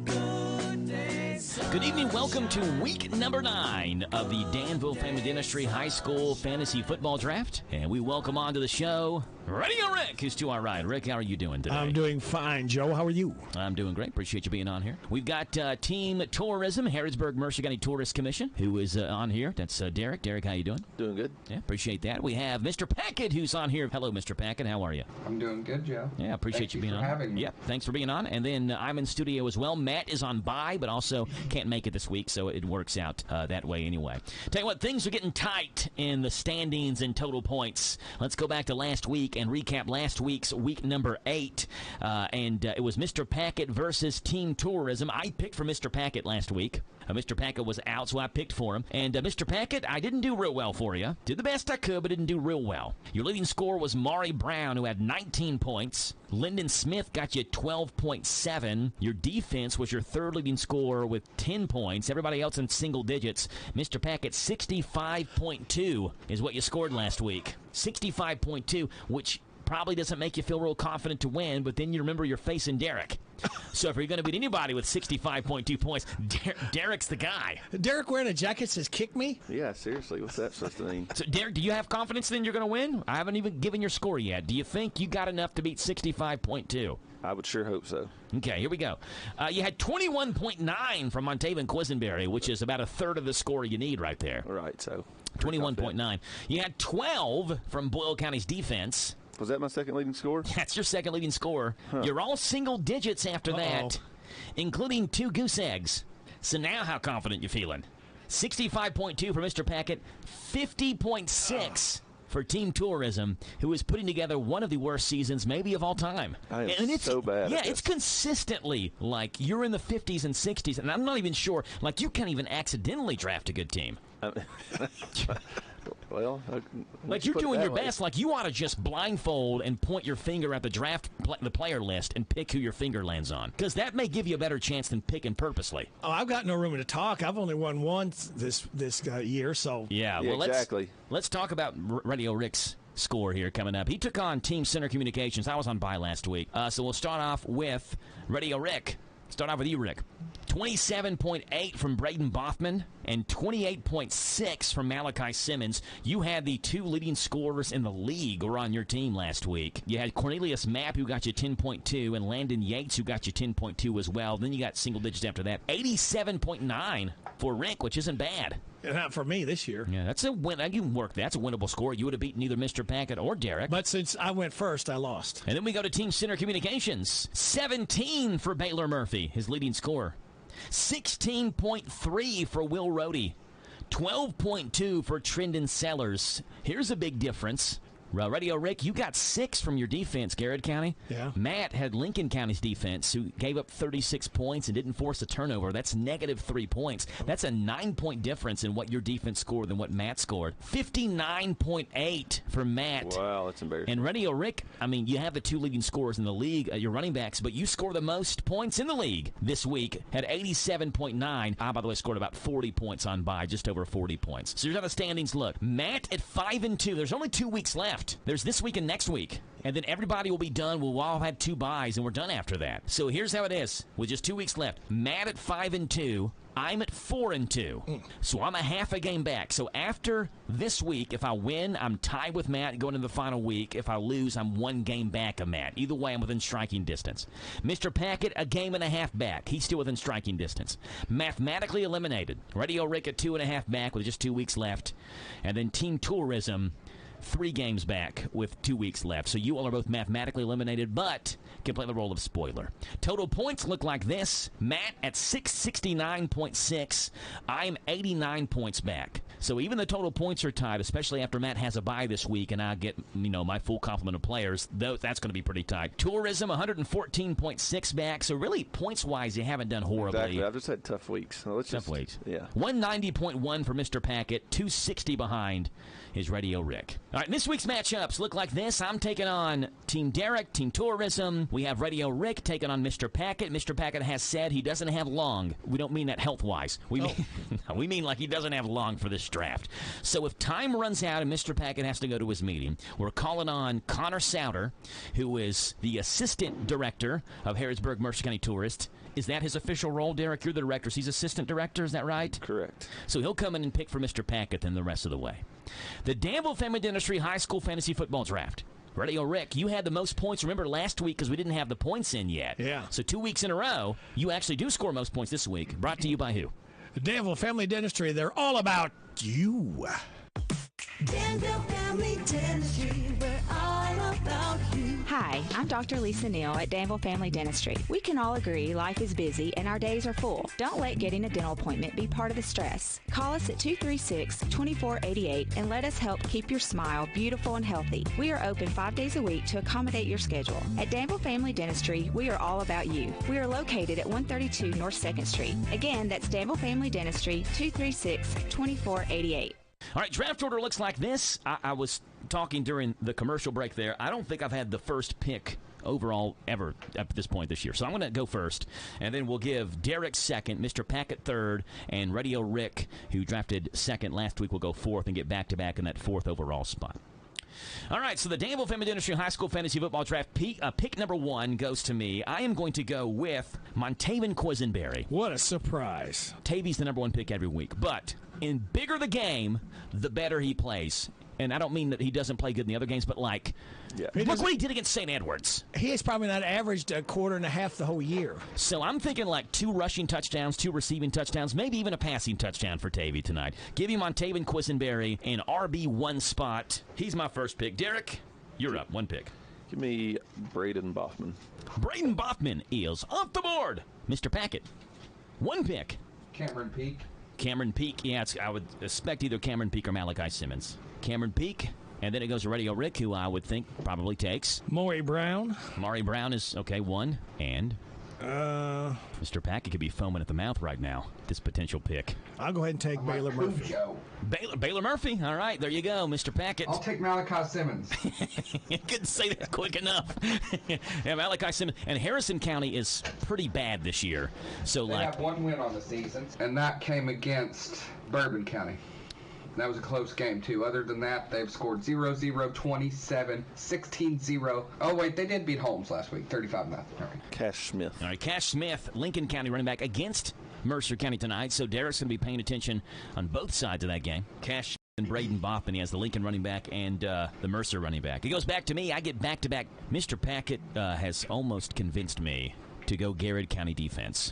Good day, sunshine. Good evening. Welcome to week number 9 of the Danville Family Dentistry High School Fantasy Football Draft. And we welcome onto the show Radio Rick, who's to our right. Rick, how are you doing today? I'm doing fine, Joe. How are you? I'm doing great. Appreciate you being on here. We've got Team Tourism, Harrodsburg Mercer County Tourist Commission, who is on here. That's Derek. Derek, how you doing? Doing good. Yeah, appreciate that. We have Mr. Packett, who's on here. Hello, Mr. Packett. How are you? I'm doing good, Joe. Yeah, appreciate you being on. Having me. Yeah, thanks for being on. And then I'm in studio as well. Matt is on bye, but also can't make it this week, so it works out that way anyway. Tell you what, things are getting tight in the standings and total points. Let's go back to last week and recap last week's week number 8. And it was Mr. Packett versus Team Tourism. I picked for Mr. Packett last week. Mr. Packett was out, so I picked for him. And Mr. Packett, I didn't do real well for you. Did the best I could, but didn't do real well. Your leading scorer was Maury Brown, who had 19 points. Lyndon Smith got you 12.7. Your defense was your third leading scorer with 10 points. Everybody else in single digits. Mr. Packett, 65.2 is what you scored last week. 65.2, which probably doesn't make you feel real confident to win, but then you remember you're facing Derek. So if you're going to beat anybody with 65.2 points, Derek's the guy. Derek wearing a jacket says, kick me? Yeah, seriously, what's that supposed to mean? So, Derek, do you have confidence then you're going to win? I haven't even given your score yet. Do you think you got enough to beat 65.2? I would sure hope so. Okay, here we go. You had 21.9 from Montaven Quisenberry, which is about a third of the score you need right there. Right, so. 21.9. You had 12 from Boyle County's defense. Was that my second leading scorer? That's your second leading scorer. Huh. You're all single digits after that, including 2 goose eggs. So now how confident you feeling? 65.2 for Mr. Packett, 50.6 for Team Tourism, who is putting together one of the worst seasons maybe of all time. I am and it's so bad. Yeah, it's consistently like you're in the 50s and 60s, and I'm not even sure, like you can't even accidentally draft a good team. Well, like you're doing your best. Like you ought to just blindfold and point your finger at the the player list and pick who your finger lands on, because that may give you a better chance than picking purposely. Oh, I've got no room to talk. I've only won once this year, so yeah. Well, exactly. Let's talk about Radio Rick's score here coming up. He took on Team Center Communications. I was on bye last week, so we'll start off with Radio Rick. Start off with you, Rick. 27.8 from Braden Bothman and 28.6 from Malachi Simmons. You had the two leading scorers in the league were on your team last week. You had Cornelius Mapp, who got you 10.2, and Landon Yates, who got you 10.2 as well. Then you got single digits after that. 87.9 for Rick, which isn't bad. Not for me this year. Yeah, that's a win. You can work that. That's a winnable score. You would have beaten either Mr. Packett or Derek. But since I went first, I lost. And then we go to Team Center Communications. 17 for Baylor Murphy, his leading scorer. 16.3 for Will Rohde. 12.2 for Trendon Sellers. Here's a big difference. Radio Rick, you got 6 from your defense, Garrett County. Yeah. Matt had Lincoln County's defense, who gave up 36 points and didn't force a turnover. That's negative 3 points. That's a 9-point difference in what your defense scored than what Matt scored. 59.8 for Matt. Wow, that's embarrassing. And Radio Rick, I mean, you have the two leading scorers in the league, your running backs, but you score the most points in the league this week at 87.9. I, by the way, scored about 40 points on bye, just over 40 points. So here's how the standings look. Matt at 5-2. There's only 2 weeks left. There's this week and next week. And then everybody will be done. We'll all have 2 byes, and we're done after that. So here's how it is with just 2 weeks left. Matt at 5-2. I'm at 4-2. So I'm a half a game back. So after this week, if I win, I'm tied with Matt going into the final week. If I lose, I'm 1 game back of Matt. Either way, I'm within striking distance. Mr. Packett, a game and a half back. He's still within striking distance. Mathematically eliminated. Radio Rick at 2.5 back with just 2 weeks left. And then Team Tourism, 3 games back with 2 weeks left. So you all are both mathematically eliminated, but can play the role of spoiler. Total points look like this. Matt at 669.6. I'm 89 points back. So even the total points are tied, especially after Matt has a bye this week and I get, my full complement of players. That's going to be pretty tight. Tourism, 114.6 back. So really, points-wise, you haven't done horribly. Exactly. I've just had tough weeks. So tough weeks. Yeah. 190.1 for Mr. Packett. 260 behind is Radio Rick. All right, this week's matchups look like this. I'm taking on Team Derek, Team Tourism. We have Radio Rick taking on Mr. Packett. Mr. Packett has said he doesn't have long. We don't mean that health-wise. We mean like he doesn't have long for this draft. So if time runs out and Mr. Packett has to go to his meeting, we're calling on Connor Souter, who is the assistant director of Harrisburg Mercer County Tourist. Is that his official role, Derek? You're the director. So he's assistant director, is that right? Correct. So he'll come in and pick for Mr. Packett then the rest of the way. The Danville Family Dentistry High School Fantasy Football Draft. Radio Rick, you had the most points, remember, last week because we didn't have the points in yet. Yeah. So 2 weeks in a row, you actually do score most points this week. Brought to you by who? The Danville Family Dentistry. They're all about you. Danville Family Dentistry, we're all about you. Hi, I'm Dr. Lisa Neal at Danville Family Dentistry. We can all agree life is busy and our days are full. Don't let getting a dental appointment be part of the stress. Call us at 236-2488 and let us help keep your smile beautiful and healthy. We are open 5 days a week to accommodate your schedule. At Danville Family Dentistry, we are all about you. We are located at 132 North 2nd Street. Again, that's Danville Family Dentistry, 236-2488. All right, draft order looks like this. I was talking during the commercial break there. I don't think I've had the first pick overall ever at this point this year. So I'm going to go first, and then we'll give Derek second, Mr. Packett third, and Radio Rick, who drafted second last week, will go fourth and get back-to-back in that 4th overall spot. All right, so the Danville Family Dentistry High School Fantasy Football Draft, pick number 1 goes to me. I am going to go with Montaven Quisenberry. What a surprise. Tavy's the number 1 pick every week, but in bigger the game, the better he plays. And I don't mean that he doesn't play good in the other games, but look what he did against St. Edwards. He has probably not averaged a quarter and a half the whole year. So I'm thinking like 2 rushing touchdowns, 2 receiving touchdowns, maybe even a passing touchdown for Tavy tonight. Give him Montaven Quisenberry in RB1 spot. He's my first pick. Derek, you're up. 1 pick. Give me Braden Bothman. Braden Bothman is off the board. Mr. Packett, 1 pick. Cameron Peak. Cameron Peak, I would expect either Cameron Peak or Malachi Simmons. Cameron Peak, and then it goes to Radio Rick, who I would think probably takes. Maury Brown. Maury Brown is, 1. And? Mr. Packett could be foaming at the mouth right now, this potential pick. I'll go ahead and take Baylor Murphy. Baylor Murphy, all right, there you go, Mr. Packett. I'll take Malachi Simmons. You couldn't say that quick enough. Yeah, Malachi Simmons. And Harrison County is pretty bad this year. So they have 1 win on the season, and that came against Bourbon County. That was a close game, too. Other than that, they've scored 0-0, 27, 16-0. Oh, wait, they did beat Holmes last week, 35-0. Right. Cash Smith. All right, Cash Smith, Lincoln County running back against Mercer County tonight, so Derek's going to be paying attention on both sides of that game. Cash and Braden Boffman, he has the Lincoln running back and the Mercer running back. It goes back to me. I get back-to-back. Mr. Packett has almost convinced me to go Garrett County defense.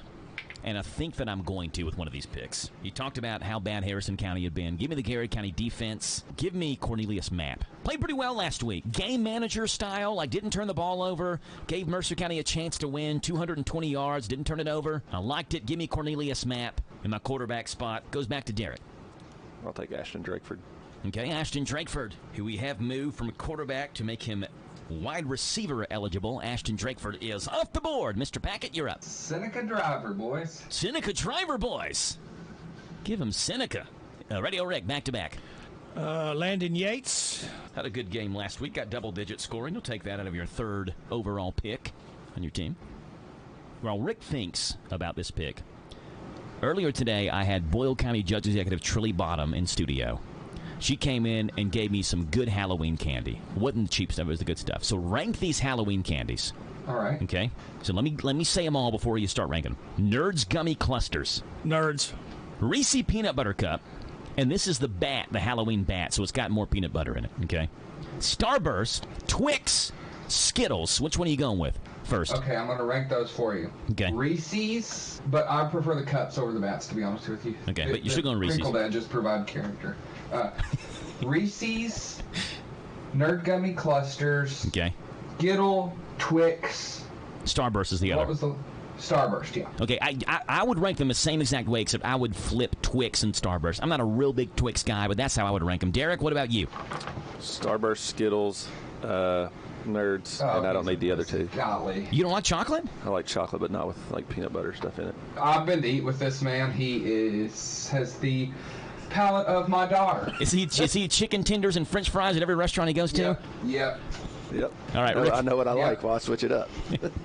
And I think that I'm going to with one of these picks. He talked about how bad Harrison County had been. Give me the Garrett County defense. Give me Cornelius Mapp. Played pretty well last week. Game manager style. Like, didn't turn the ball over. Gave Mercer County a chance to win. 220 yards. Didn't turn it over. I liked it. Give me Cornelius Mapp in my quarterback spot. Goes back to Derek. I'll take Ashton Drakeford. Okay, Ashton Drakeford, who we have moved from a quarterback to make him wide receiver eligible. Ashton Drakeford is off the board. Mr. Packett, you're up. Seneca Driver, boys. Seneca Driver, boys. Give him Seneca. Radio Rick, back-to-back. Landon Yates. Had a good game last week. Got double-digit scoring. You'll take that out of your third overall pick on your team. While Rick thinks about this pick, earlier today I had Boyle County Judge Executive Trilly Bottom in studio. She came in and gave me some good Halloween candy. Wasn't the cheap stuff, it was the good stuff. So rank these Halloween candies. All right. Okay? So let me say them all before you start ranking them. Nerds Gummy Clusters. Nerds. Reese Peanut Butter Cup. And this is the bat, the Halloween bat, so it's got more peanut butter in it. Okay? Starburst, Twix, Skittles. Which one are you going with first? Okay, I'm going to rank those for you. Okay. Reese's, but I prefer the cups over the bats, to be honest with you. Okay, but you're still going Reese's. Crinkled edges provide character. Reese's, Nerd Gummy Clusters. Okay. Skittle, Twix. Starburst is the other. What was the Starburst? Yeah. Okay, I would rank them the same exact way, except I would flip Twix and Starburst. I'm not a real big Twix guy, but that's how I would rank them. Derek, what about you? Starburst, Skittles, Nerds, and I don't need the other two. Golly. You don't like chocolate? I like chocolate, but not with like peanut butter stuff in it. I've been to eat with this man. He has the palate of my daughter. Is he chicken tenders and French fries at every restaurant he goes to? Yep. All right, I know what I like. Well, I switch it up.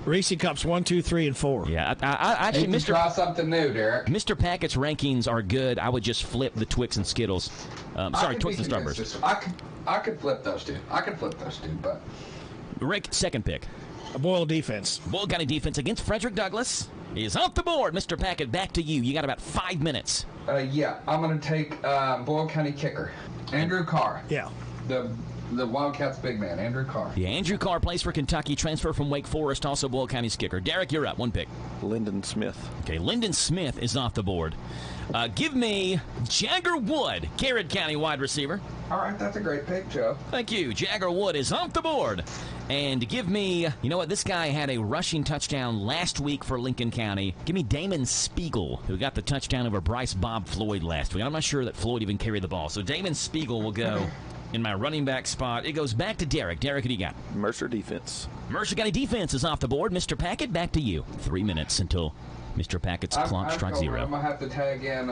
Reese Cups 1, 2, 3, and 4. Yeah, I actually, try something new, Derek. Mr. Packett's rankings are good. I would just flip the Twix and Skittles. Twix and Starburst. I could flip those two. But Rick, second pick. Boyle defense. Boyle County defense against Frederick Douglass is off the board. Mr. Packett, back to you. You got about 5 minutes. Yeah, I'm going to take Boyle County kicker, Andrew Carr. Yeah. The Wildcats big man, Andrew Carr. Yeah, Andrew Carr plays for Kentucky, transfer from Wake Forest, also Boyle County's kicker. Derek, you're up. One pick. Lyndon Smith. Okay, Lyndon Smith is off the board. Give me Jagger Wood, Garrett County wide receiver. All right, that's a great pick, Joe. Thank you. Jagger Wood is off the board. And give me, you know what, this guy had a rushing touchdown last week for Lincoln County. Give me Damon Spiegel, who got the touchdown over Bryce Bob Floyd last week. I'm not sure that Floyd even carried the ball. So Damon Spiegel will go in my running back spot. It goes back to Derek. Derek, what do you got? Mercer defense. Mercer County defense is off the board. Mr. Packett, back to you. 3 minutes until Mr. Packett's clock strikes zero. I'm going to have to tag in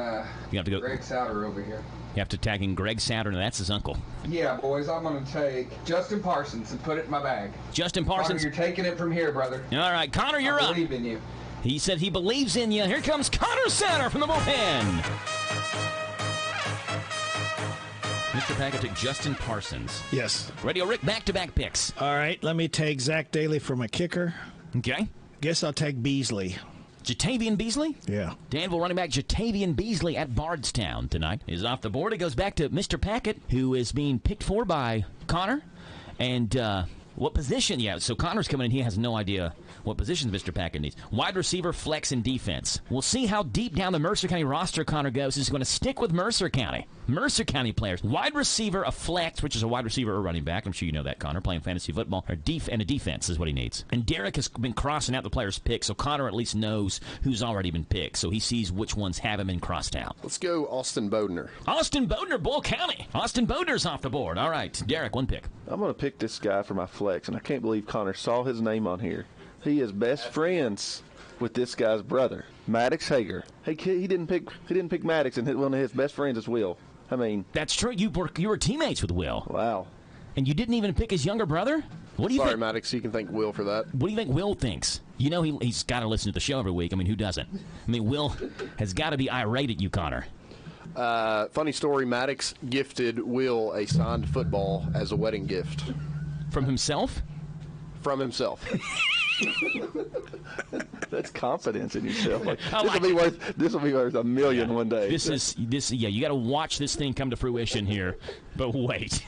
you have to go. Greg Souter over here. You have to tag in Greg Souter, and that's his uncle. Yeah, boys, I'm going to take Justin Parsons and put it in my bag. Justin Parsons. Connor, you're taking it from here, brother. All right, Connor, you're up. I believe in you. He said he believes in you. Here comes Connor Souter from the bullpen. Mr. Packett took Justin Parsons. Yes. Radio Rick, back-to-back picks. All right, let me take Zach Daly for my kicker. Okay. Guess I'll take Beasley. Jatavian Beasley? Yeah. Danville running back Jatavian Beasley at Bardstown tonight is off the board. It goes back to Mr. Packett, who is being picked for by Connor. And what position? Yeah, so Connor's coming in. He has no idea what positions Mr. Packett needs. Wide receiver, flex, and defense. We'll see how deep down the Mercer County roster Connor goes. He's going to stick with Mercer County. Mercer County players. Wide receiver, a flex, which is a wide receiver or running back. I'm sure you know that, Connor, playing fantasy football. And a defense is what he needs. And Derek has been crossing out the players' picks, so Connor at least knows who's already been picked. So he sees which ones have him been crossed out. Let's go Austin Bodner. Austin Bodner, Boyle County. Austin Bodner's off the board. All right, Derek, one pick. I'm going to pick this guy for my flex, and I can't believe Connor saw his name on here. He is best friends with this guy's brother, Maddox Hager. Hey, he didn't pick Maddox, and one of his best friends is Will. I mean, that's true. You were teammates with Will. Wow. And you didn't even pick his younger brother? What do you Sorry, think? Maddox, you can thank Will for that. What do you think Will thinks? You know he's got to listen to the show every week. I mean, who doesn't? I mean, Will has got to be irate at you, Connor. Funny story, Maddox gifted Will a signed football as a wedding gift. From himself? From himself. That's confidence in yourself. Like, I this will be worth $1 million one day. Yeah, you got to watch this thing come to fruition here. But wait,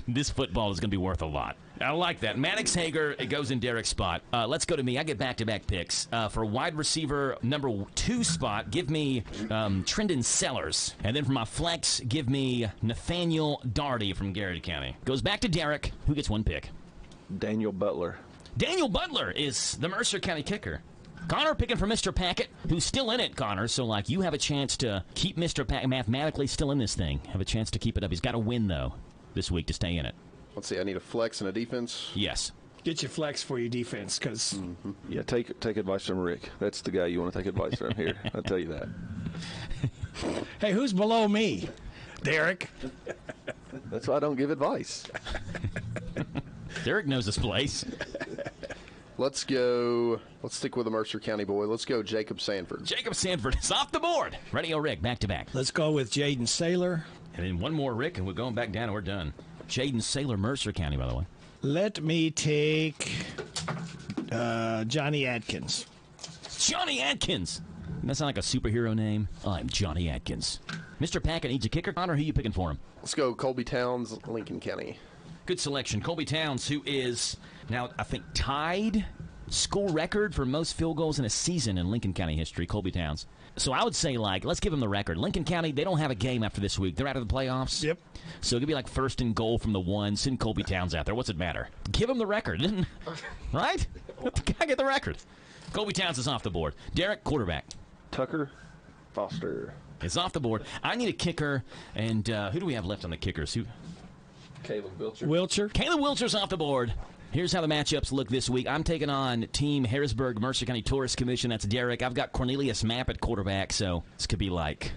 this football is going to be worth a lot. I like that. Maddox Hager, it goes in Derek's spot. Let's go to me. I get back-to-back picks. For wide receiver number 2 spot, give me Trendon Sellers. And then for my flex, give me Nathaniel Daugherty from Garrett County. Goes back to Derek. Who gets one pick? Daniel Butler. Daniel Butler is the Mercer County kicker. Connor picking for Mr. Packett, who's still in it, Connor. So, you have a chance to keep Mr. Packett mathematically still in this thing. Have a chance to keep it up. He's got to win, though, this week to stay in it. Let's see. I need a flex and a defense. Yes. Get your flex for your defense, because Yeah, take advice from Rick. That's the guy you want to take advice from here. I'll tell you that. Hey, who's below me? Derek. That's why I don't give advice. Derek knows this place. Let's stick with a Mercer County boy. Let's go Jacob Sanford. Jacob Sanford is off the board. Radio Rick, back-to-back. Let's go with Jaden Saylor. And then one more Rick, and we're going back down, and we're done. Jaden Saylor, Mercer County, by the way. Let me take Johnny Atkins. Johnny Atkins. Doesn't that sound like a superhero name? I'm Johnny Atkins. Mr. Packett needs a kicker. Connor, who are you picking for him? Let's go Colby Towns, Lincoln County. Good selection. Colby Towns, who is now, I think, tied school record for most field goals in a season in Lincoln County history, Colby Towns. So I would say, let's give him the record. Lincoln County, they don't have a game after this week. They're out of the playoffs. Yep. So it could be like first and goal from the 1. Send Colby Towns out there. What's it matter? Give him the record. Right? Let the guy get the record. Colby Towns is off the board. Derek, quarterback. Tucker Foster. It's off the board. I need a kicker. And who do we have left on the kickers? Caleb Wilcher. Wilcher. Caleb Wilcher's off the board. Here's how the matchups look this week. I'm taking on Team Harrisburg Mercer County Tourist Commission. That's Derek. I've got Cornelius Mapp at quarterback, so this could be like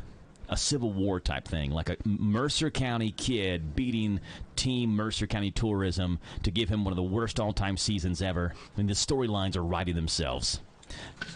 a Civil War type thing, like a Mercer County kid beating Team Mercer County Tourism to give him one of the worst all-time seasons ever. I mean, the storylines are writing themselves.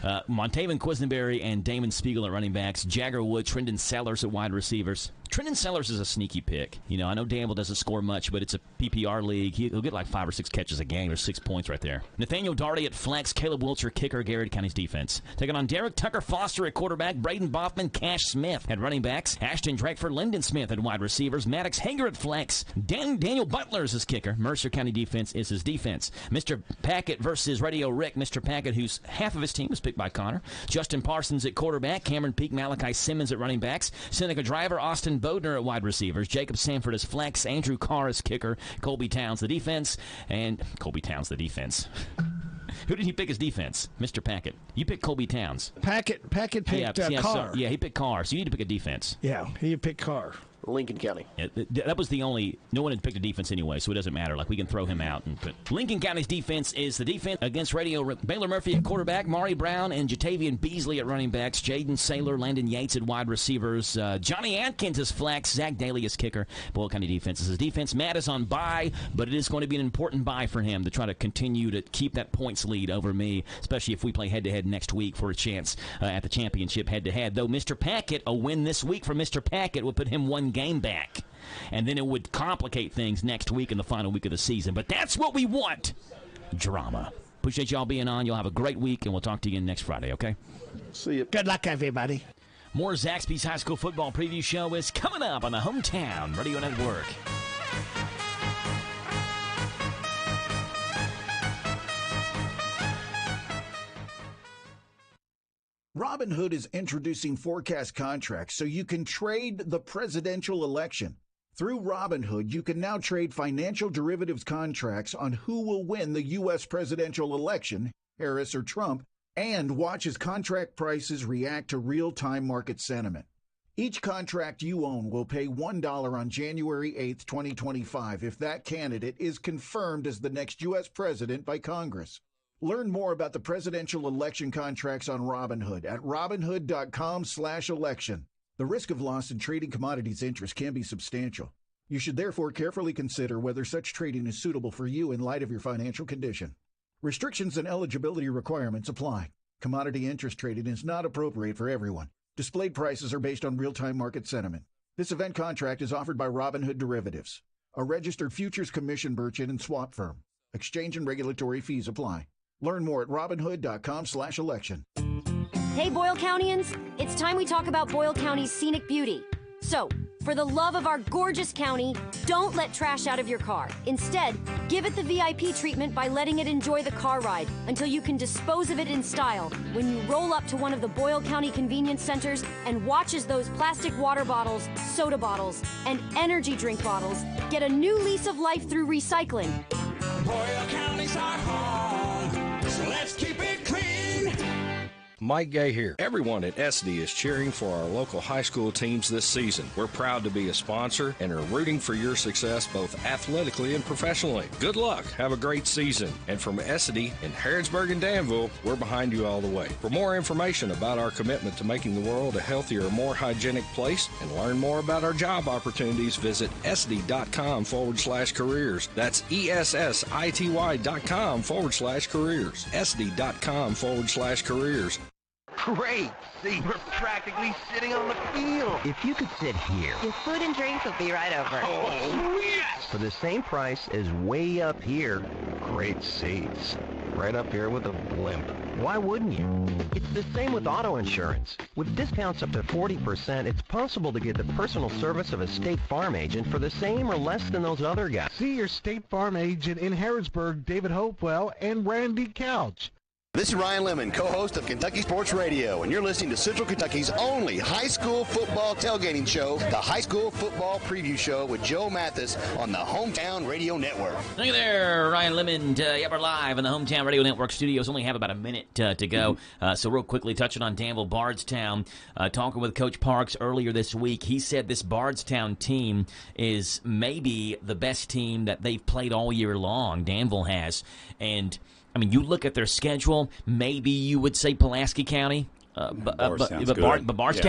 Montaven Quisenberry and Damon Spiegel at running backs. Jagger Wood, Trendon Sellers at wide receivers. Trendon Sellers is a sneaky pick. I know Danville doesn't score much, but it's a PPR league. He'll get like 5 or 6 catches a game. There's 6 points right there. Nathaniel Daugherty at flex. Caleb Wilcher, kicker, Garrett County's defense. Taking on Derek Tucker Foster at quarterback. Braden Boffman, Cash Smith at running backs. Ashton Drakeford, Lyndon Smith at wide receivers. Maddox Hager at flex. Daniel Butler is his kicker. Mercer County defense is his defense. Mr. Packett versus Radio Rick. Mr. Packett, who's half of his team was picked by Connor. Justin Parsons at quarterback. Cameron Peak, Malachi Simmons at running backs. Seneca Driver, Austin Bodner at wide receivers. Jacob Sanford as flex. Andrew Carr as kicker. Colby Towns the defense. And Colby Towns the defense. Who did he pick as defense? Mr. Packett. You picked Colby Towns. Packett picked Carr. He picked Carr, so you need to pick a defense. Yeah, he picked Carr. Lincoln County. Yeah, that was the only. No one had picked a defense anyway, so it doesn't matter. We can throw him out. But Lincoln County's defense is the defense against Radio Baylor Murphy at quarterback, Maury Brown and Jatavian Beasley at running backs, Jaden Saylor, Landon Yates at wide receivers, Johnny Atkins is flex, Zach Daly is kicker. Boyle County defense is his defense. Matt is on bye, but it is going to be an important bye for him to try to continue to keep that points lead over me, especially if we play head-to-head next week for a chance at the championship head-to-head. Though Mr. Packett, a win this week for Mr. Packett would put him 1 game back. And then it would complicate things next week in the final week of the season. But that's what we want. Drama. Appreciate y'all being on. You'll have a great week, and we'll talk to you again next Friday, okay? See you. Good luck, everybody. More ZAXBY'S High School Football Preview Show is coming up on the Hometown Radio Network. Robinhood is introducing forecast contracts so you can trade the presidential election. Through Robinhood, you can now trade financial derivatives contracts on who will win the U.S. presidential election, Harris or Trump, and watch as contract prices react to real-time market sentiment. Each contract you own will pay $1 on January 8, 2025 if that candidate is confirmed as the next U.S. president by Congress. Learn more about the presidential election contracts on Robinhood at Robinhood.com/election. The risk of loss in trading commodities interest can be substantial. You should therefore carefully consider whether such trading is suitable for you in light of your financial condition. Restrictions and eligibility requirements apply. Commodity interest trading is not appropriate for everyone. Displayed prices are based on real-time market sentiment. This event contract is offered by Robinhood Derivatives, a registered futures commission merchant and swap firm. Exchange and regulatory fees apply. Learn more at robinhood.com/election. Hey, Boyle Countyans, it's time we talk about Boyle County's scenic beauty. So, for the love of our gorgeous county, don't let trash out of your car. Instead, give it the VIP treatment by letting it enjoy the car ride until you can dispose of it in style when you roll up to one of the Boyle County convenience centers and watch as those plastic water bottles, soda bottles, and energy drink bottles get a new lease of life through recycling. Boyle County's our home, so let's keep it clean. Mike Gay here. Everyone at SD is cheering for our local high school teams this season. We're proud to be a sponsor and are rooting for your success both athletically and professionally. Good luck. Have a great season. And from SD in Harrodsburg and Danville, we're behind you all the way. For more information about our commitment to making the world a healthier, more hygienic place and learn more about our job opportunities, visit sd.com/careers. That's ESSITY.com/careers. sd.com/careers. Great! See, we're practically sitting on the field. If you could sit here. Your food and drinks will be right over. Oh, yes! For the same price as way up here. Great seats. Right up here with a blimp. Why wouldn't you? It's the same with auto insurance. With discounts up to 40%, it's possible to get the personal service of a State Farm agent for the same or less than those other guys. See your State Farm agent in Harrodsburg, David Hopewell, and Randy Couch. This is Ryan Lemon, co-host of Kentucky Sports Radio, and you're listening to Central Kentucky's only high school football tailgating show, the High School Football Preview Show with Joe Mathis on the Hometown Radio Network. Hey there, Ryan Lemon. We're live in the Hometown Radio Network studios. Only have about a minute to go. So real quickly, touching on Danville Bardstown, talking with Coach Parks earlier this week, he said this Bardstown team is maybe the best team that they've played all year long, Danville has. And I mean, you look at their schedule, maybe you would say Pulaski County. But Bardstown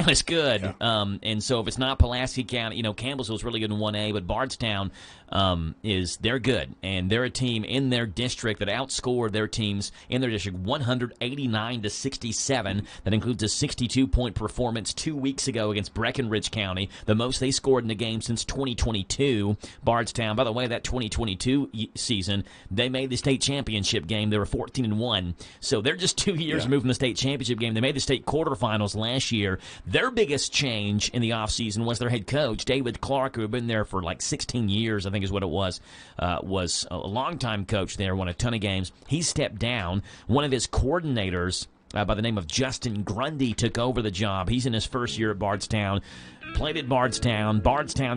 is good. Yeah. And so if it's not Pulaski County, Campbellsville's really good in 1A, but Bardstown they're good. And they're a team in their district that outscored their teams in their district 189-67. That includes a 62-point performance 2 weeks ago against Breckenridge County, the most they scored in a game since 2022. Bardstown, by the way, that 2022 season, they made the state championship game. They were 14-1. So they're just 2 years removed from the state championship game. They made the state quarterfinals last year. Their biggest change in the offseason was their head coach, David Clark, who had been there for like 16 years, I think is what it was a longtime coach there, won a ton of games. He stepped down. One of his coordinators, by the name of Justin Grundy, took over the job. He's in his first year at Bardstown. Played at Bardstown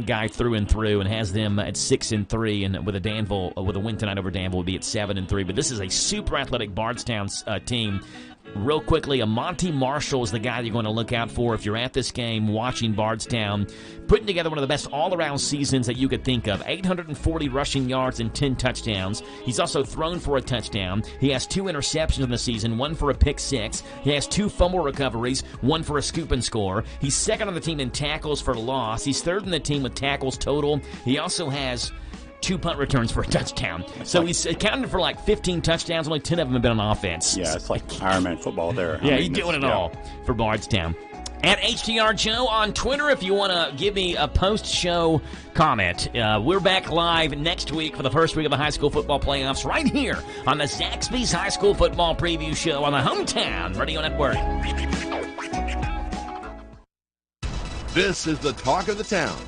guy through and through, and has them at 6-3, and with a win tonight over Danville, would be at 7-3. But this is a super athletic Bardstown team. Real quickly, Monty Marshall is the guy you're going to look out for if you're at this game watching Bardstown, putting together one of the best all-around seasons that you could think of. 840 rushing yards and 10 touchdowns. He's also thrown for a touchdown. He has 2 interceptions in the season, 1 for a pick 6. He has 2 fumble recoveries, 1 for a scoop and score. He's second on the team in tackles for loss. He's third in the team with tackles total. He also has 2 punt returns for a touchdown. So he's accounted for like 15 touchdowns. Only 10 of them have been on offense. Yeah, it's like Ironman football there. Yeah, he's doing it all for Bardstown. At HTR Joe on Twitter, if you want to give me a post-show comment. We're back live next week for the first week of the high school football playoffs right here on the ZAXBY'S High School Football Preview Show on the Hometown Radio Network. This is the talk of the town.